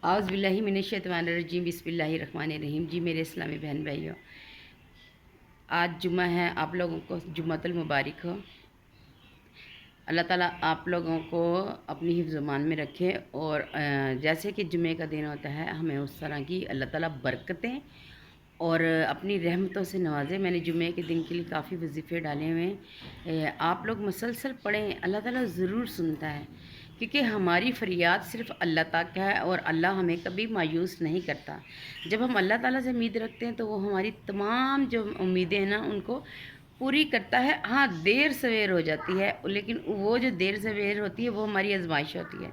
اعوذ باللہ من الشیطان الرجیم، بسم اللہ الرحمن الرحیم۔ جی میرے اسلامی بہن بھائیوں، آج جمعہ ہے، آپ لوگوں کو جمعۃ المبارک ہو۔ اللہ تعالیٰ آپ لوگوں کو اپنی حفظ و امان میں رکھے، اور جیسے کہ جمعہ کا دن ہوتا ہے ہمیں اس طرح کی اللہ تعالیٰ برکتیں اور اپنی رحمتوں سے نوازے۔ میں نے جمعہ کے دن کے لیے کافی وظیفے ڈالے ہوئے ہیں، آپ لوگ مسلسل پڑھیں، اللہ تعالیٰ ضرور سنتا ہے، کیونکہ ہماری فریاد صرف اللہ تک ہے اور اللہ ہمیں کبھی مایوس نہیں کرتا۔ جب ہم اللہ تعالیٰ سے امید رکھتے ہیں تو وہ ہماری تمام جو امیدیں ہیں نا ان کو پوری کرتا ہے۔ ہاں دیر سویر ہو جاتی ہے، لیکن وہ جو دیر سویر ہوتی ہے وہ ہماری آزمائش ہوتی ہے۔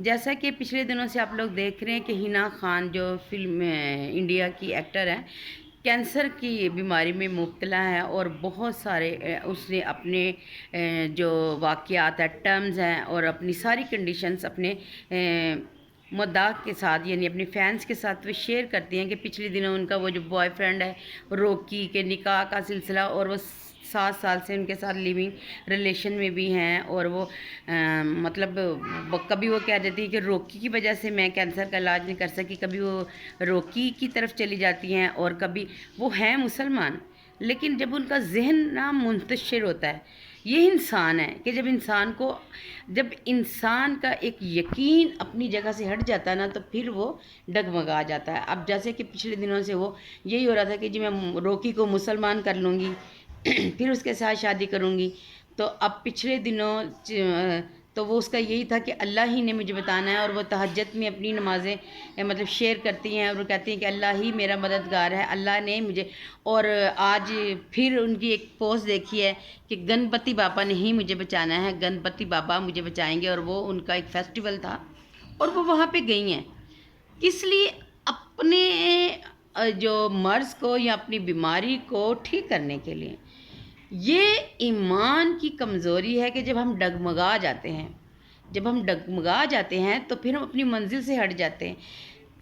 جیسا کہ پچھلے دنوں سے آپ لوگ دیکھ رہے ہیں کہ حنا خان جو فلم انڈیا کی ایکٹر ہے، کینسر کی بیماری میں مبتلا ہے، اور بہت سارے اس نے اپنے جو واقعات ہیں، ٹرمز ہیں، اور اپنی ساری کنڈیشنز اپنے مداح کے ساتھ یعنی اپنے فینس کے ساتھ وہ شیئر کرتی ہیں کہ پچھلے دنوں ان کا وہ جو بوائے فرینڈ ہے روکی کے نکاح کا سلسلہ، اور وہ 7 سال سے ان کے ساتھ لیونگ ریلیشن میں بھی ہیں، اور وہ مطلب کبھی وہ کہہ دیتی ہیں کہ روکی کی وجہ سے میں کینسر کا علاج نہیں کر سکی، کبھی وہ روکی کی طرف چلی جاتی ہیں، اور کبھی وہ ہیں مسلمان، لیکن جب ان کا ذہن نہ منتشر ہوتا ہے، یہ انسان ہے کہ جب انسان کا ایک یقین اپنی جگہ سے ہٹ جاتا ہے نا تو پھر وہ ڈگمگا جاتا ہے۔ اب جیسے کہ پچھلے دنوں سے وہ یہی ہو رہا تھا کہ جی میں روکی کو مسلمان کر لوں گی، پھر اس کے ساتھ شادی کروں گی، تو اب پچھلے دنوں تو وہ اس کا یہی تھا کہ اللہ ہی نے مجھے بتانا ہے، اور وہ تہجد میں اپنی نمازیں مطلب شیئر کرتی ہیں، اور وہ کہتی ہیں کہ اللہ ہی میرا مددگار ہے، اللہ نے مجھے۔ اور آج پھر ان کی ایک پوسٹ دیکھی ہے کہ گنپتی بابا نے ہی مجھے بچانا ہے، گنپتی بابا مجھے بچائیں گے، اور وہ ان کا ایک فیسٹیول تھا اور وہ وہاں پہ گئی ہیں، کس لیے؟ اپنے جو مرض کو یا اپنی بیماری کو ٹھیک کرنے کے لیے۔ یہ ایمان کی کمزوری ہے کہ جب ہم ڈگمگا جاتے ہیں تو پھر ہم اپنی منزل سے ہٹ جاتے ہیں۔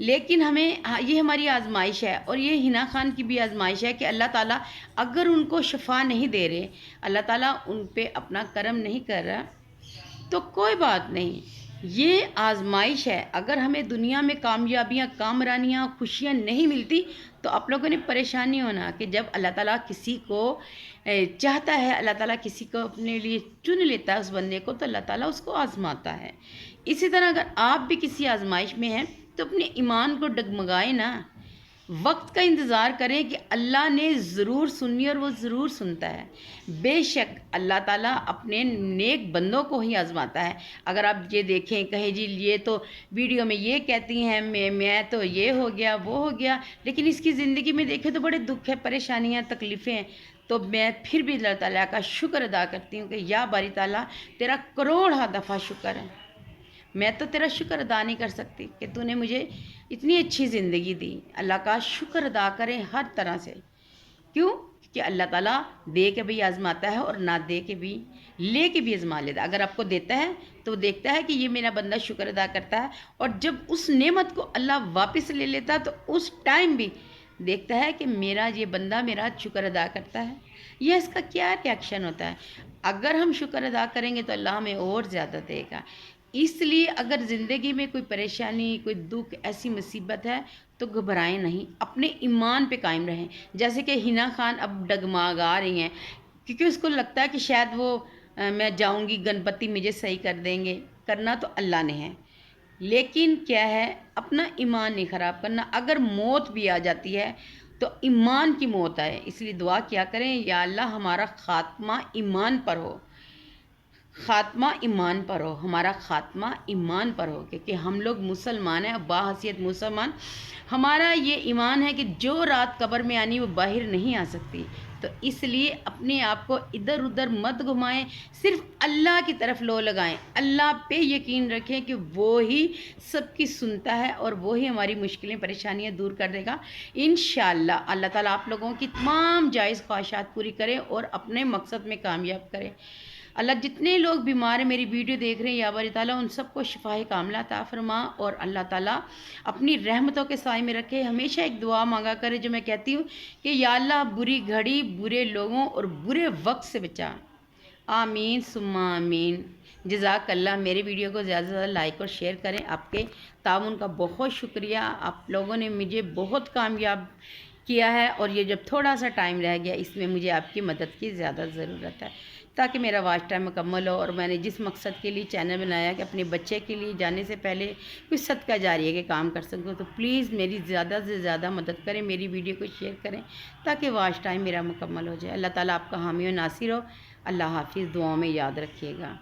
لیکن ہمیں یہ ہماری آزمائش ہے، اور یہ حنا خان کی بھی آزمائش ہے کہ اللہ تعالیٰ اگر ان کو شفا نہیں دے رہے، اللہ تعالیٰ ان پہ اپنا کرم نہیں کر رہا، تو کوئی بات نہیں، یہ آزمائش ہے۔ اگر ہمیں دنیا میں کامیابیاں، کامرانیاں، خوشیاں نہیں ملتی تو آپ لوگوں نے پریشانی ہونا کہ جب اللہ تعالیٰ کسی کو چاہتا ہے، اللہ تعالیٰ کسی کو اپنے لیے چن لیتا ہے اس بندے کو، تو اللہ تعالیٰ اس کو آزماتا ہے۔ اسی طرح اگر آپ بھی کسی آزمائش میں ہیں تو اپنے ایمان کو ڈگمگائیں نا، وقت کا انتظار کریں کہ اللہ نے ضرور سنی، اور وہ ضرور سنتا ہے۔ بے شک اللہ تعالیٰ اپنے نیک بندوں کو ہی آزماتا ہے۔ اگر آپ یہ دیکھیں کہیں جی یہ تو ویڈیو میں یہ کہتی ہیں میں تو یہ ہو گیا وہ ہو گیا، لیکن اس کی زندگی میں دیکھیں تو بڑے دکھ ہے، پریشانیاں، تکلیفیں ہیں، تو میں پھر بھی اللہ تعالیٰ کا شکر ادا کرتی ہوں کہ یا باری تعالیٰ تیرا کروڑ دفعہ شکر ہے، میں تو تیرا شکر ادا نہیں کر سکتی کہ تو نے مجھے اتنی اچھی زندگی دی۔ اللہ کا شکر ادا کریں ہر طرح سے، کیوں کہ اللہ تعالیٰ دے کے بھی آزماتا ہے، اور نہ دے کے بھی لے کے بھی آزما لیتا ہے۔ اگر آپ کو دیتا ہے تو دیکھتا ہے کہ یہ میرا بندہ شکر ادا کرتا ہے، اور جب اس نعمت کو اللہ واپس لے لیتا ہے تو اس ٹائم بھی دیکھتا ہے کہ میرا یہ بندہ میرا شکر ادا کرتا ہے، یہ اس کا کیا ریاکشن ہوتا ہے۔ اگر ہم شکر ادا کریں گے تو اللہ ہمیں اور زیادہ دے گا۔ اس لیے اگر زندگی میں کوئی پریشانی، کوئی دکھ، ایسی مصیبت ہے تو گھبرائیں نہیں، اپنے ایمان پہ قائم رہیں۔ جیسے کہ حنا خان اب ڈگمگا رہی ہیں کیونکہ اس کو لگتا ہے کہ شاید وہ میں جاؤں گی گنپتی مجھے صحیح کر دیں گے، کرنا تو اللہ نے ہے، لیکن کیا ہے اپنا ایمان نہیں خراب کرنا۔ اگر موت بھی آ جاتی ہے تو ایمان کی موت آئے، اس لیے دعا کیا کریں یا اللہ ہمارا خاتمہ ایمان پر ہو، خاتمہ ایمان پر ہو، ہمارا خاتمہ ایمان پر ہو، کہ ہم لوگ مسلمان ہیں، باحیثیت مسلمان ہمارا یہ ایمان ہے کہ جو رات قبر میں آنی وہ باہر نہیں آ سکتی۔ تو اس لیے اپنے آپ کو ادھر ادھر مت گھمائیں، صرف اللہ کی طرف لو لگائیں، اللہ پہ یقین رکھیں کہ وہی سب کی سنتا ہے، اور وہی ہماری مشکلیں پریشانیاں دور کر دے گا انشاءاللہ۔ اللہ تعالیٰ آپ لوگوں کی تمام جائز خواہشات پوری کرے اور اپنے مقصد میں کامیاب کرے۔ اللہ جتنے لوگ بیمار ہیں میری ویڈیو دیکھ رہے ہیں یا باری تعالیٰ ان سب کو شفائے کاملہ عطا فرما، اور اللہ تعالیٰ اپنی رحمتوں کے سائے میں رکھے۔ ہمیشہ ایک دعا مانگا کرے جو میں کہتی ہوں کہ یا اللہ بری گھڑی، برے لوگوں اور برے وقت سے بچا، آمین ثم آمین۔ جزاک اللہ. میری ویڈیو کو زیادہ سے زیادہ لائک اور شیئر کریں. آپ کے تعاون کا بہت شکریہ. آپ لوگوں نے مجھے بہت کامیاب کیا ہے، اور یہ جب تھوڑا سا ٹائم رہ گیا اس میں مجھے آپ کی مدد کی زیادہ ضرورت ہے تاکہ میرا واچ ٹائم مکمل ہو، اور میں نے جس مقصد کے لیے چینل بنایا کہ اپنے بچے کے لیے جانے سے پہلے کچھ صدقہ جاریہ کے کام کر سکوں. تو پلیز میری زیادہ سے زیادہ مدد کریں، میری ویڈیو کو شیئر کریں تاکہ واچ ٹائم میرا مکمل ہو جائے. اللہ تعالیٰ آپ کا حامی و ناصر ہو. اللہ حافظ. دعاؤں میں یاد رکھیے گا.